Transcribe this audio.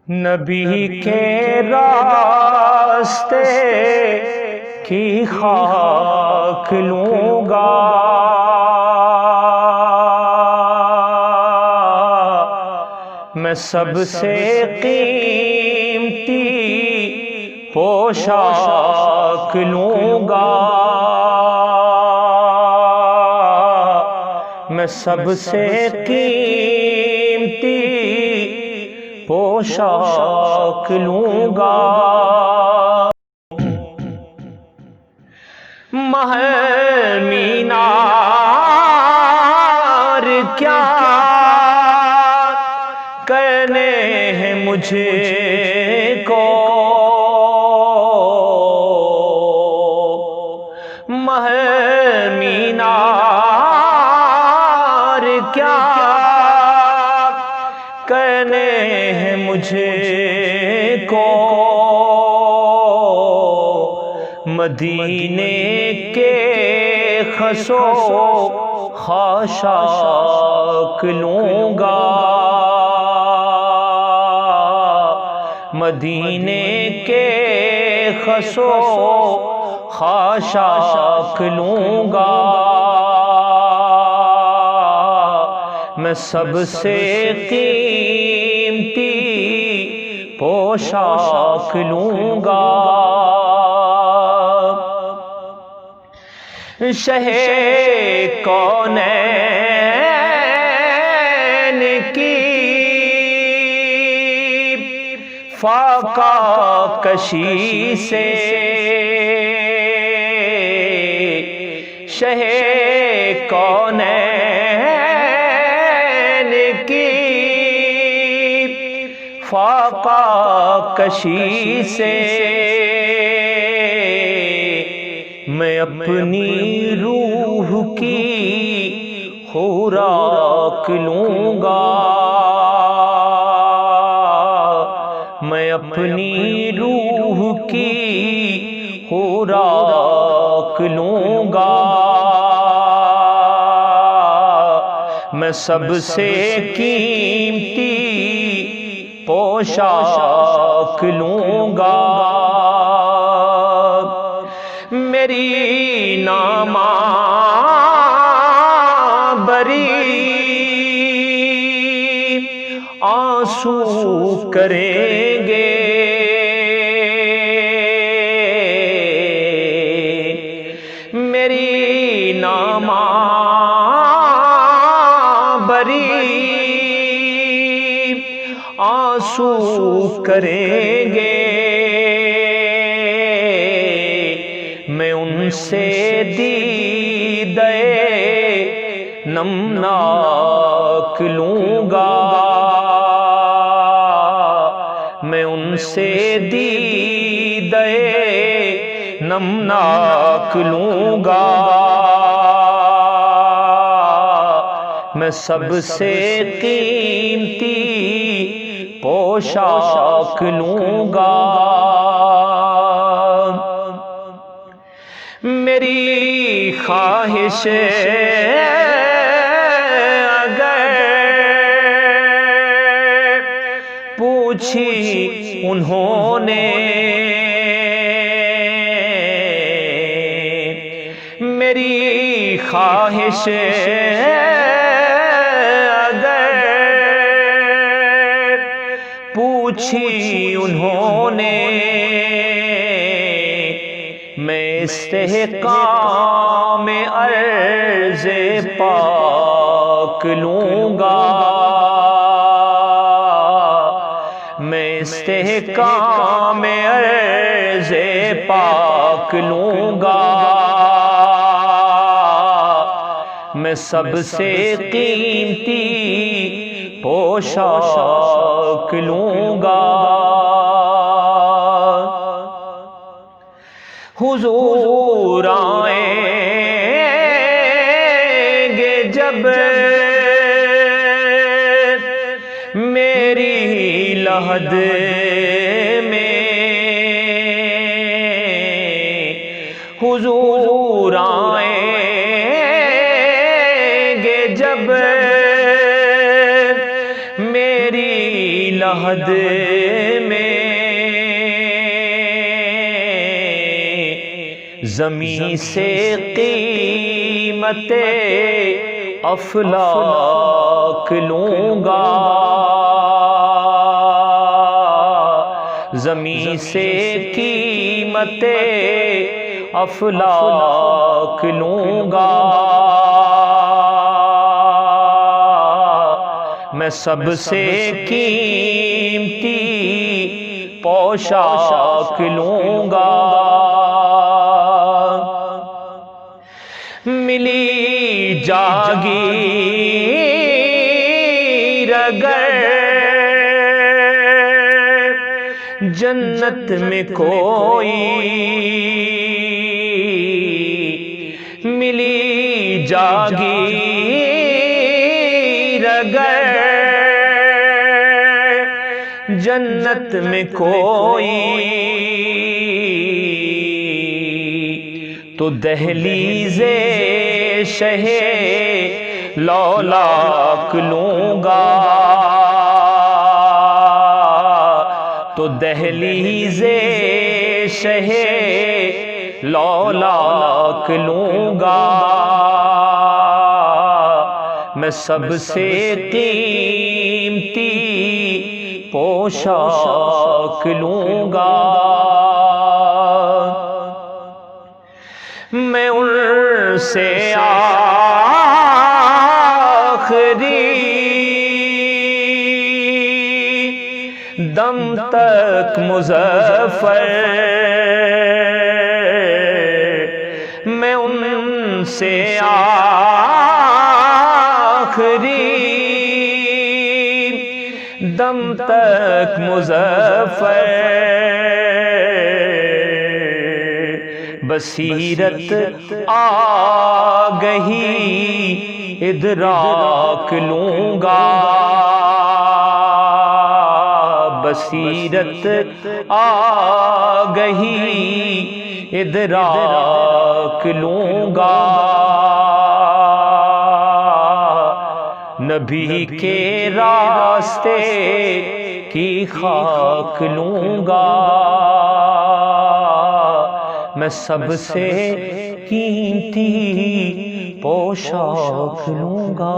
نبی کے راستے کی خاک لوں گا، میں سب سے قیمتی پوشاک لوں گا، میں سب سے قیمتی پوشاک لوں گا۔ محل مینار کیا کرنے ہیں مجھے کو، محل مینار کیا کرنے ہیں مجھے کو، مدینے کے خس و خاشاک لوں گا، مدینے کے خس و خاشاک لوں گا، میں سب سے قیمتی پوشاک لوں گا۔ شہ کونین کی فاقہ کشی سے، شہ کونین کی فاقہ کشی سے، میں اپنی روح کی خوراک لوں گا، میں اپنی روح کی خوراک لوں گا، میں سب سے قیمتی پوشاک لوں گا، میری نامبری آنسو کریں گے، میری نامبری آنسو کریں گے، میں ان سے دیدے نمناک لوں گا، میں ان سے دیدے نمناک لوں گا، میں سب سے قیمتی پوشاک لوں گا، میری خواہش اگر پوچھی انہوں نے، میری خواہش اگر پوچھی انہوں نے، میں استحقام عرض پاک لوں گا، میں استحقام عرض پاک لوں گا، میں سب سے قیمتی پوشاک لوں گا، حضور آئیں گے جب میری لحد میں، حضور آئیں گے جب میری لحد لحد میں زمین سے قیمت افلاک لوں گا، زمین سے قیمت افلاک لوں گا، میں سب سے قیمتی پوشاک لوں گا، ملی جاگیر اگر جنت میں کوئی، ملی جاگیر اگر جنت میں کوئی، تو دہلیز شہ لولاک لوں گا، تو دہلیز شہ لولاک لوں گا، میں سب سے قیمتی پوشاک لوں گا، میں ان سے آخری دم تک مظفر، میں ان سے آخری دم تک مظفر، بصیرت آگہی ادراک لوں گا، بصیرت آگہی ادراک لوں گا، نبی کے راستے کی خاک لوں گا، میں سب سے قیمتی پوشاک لوں گا۔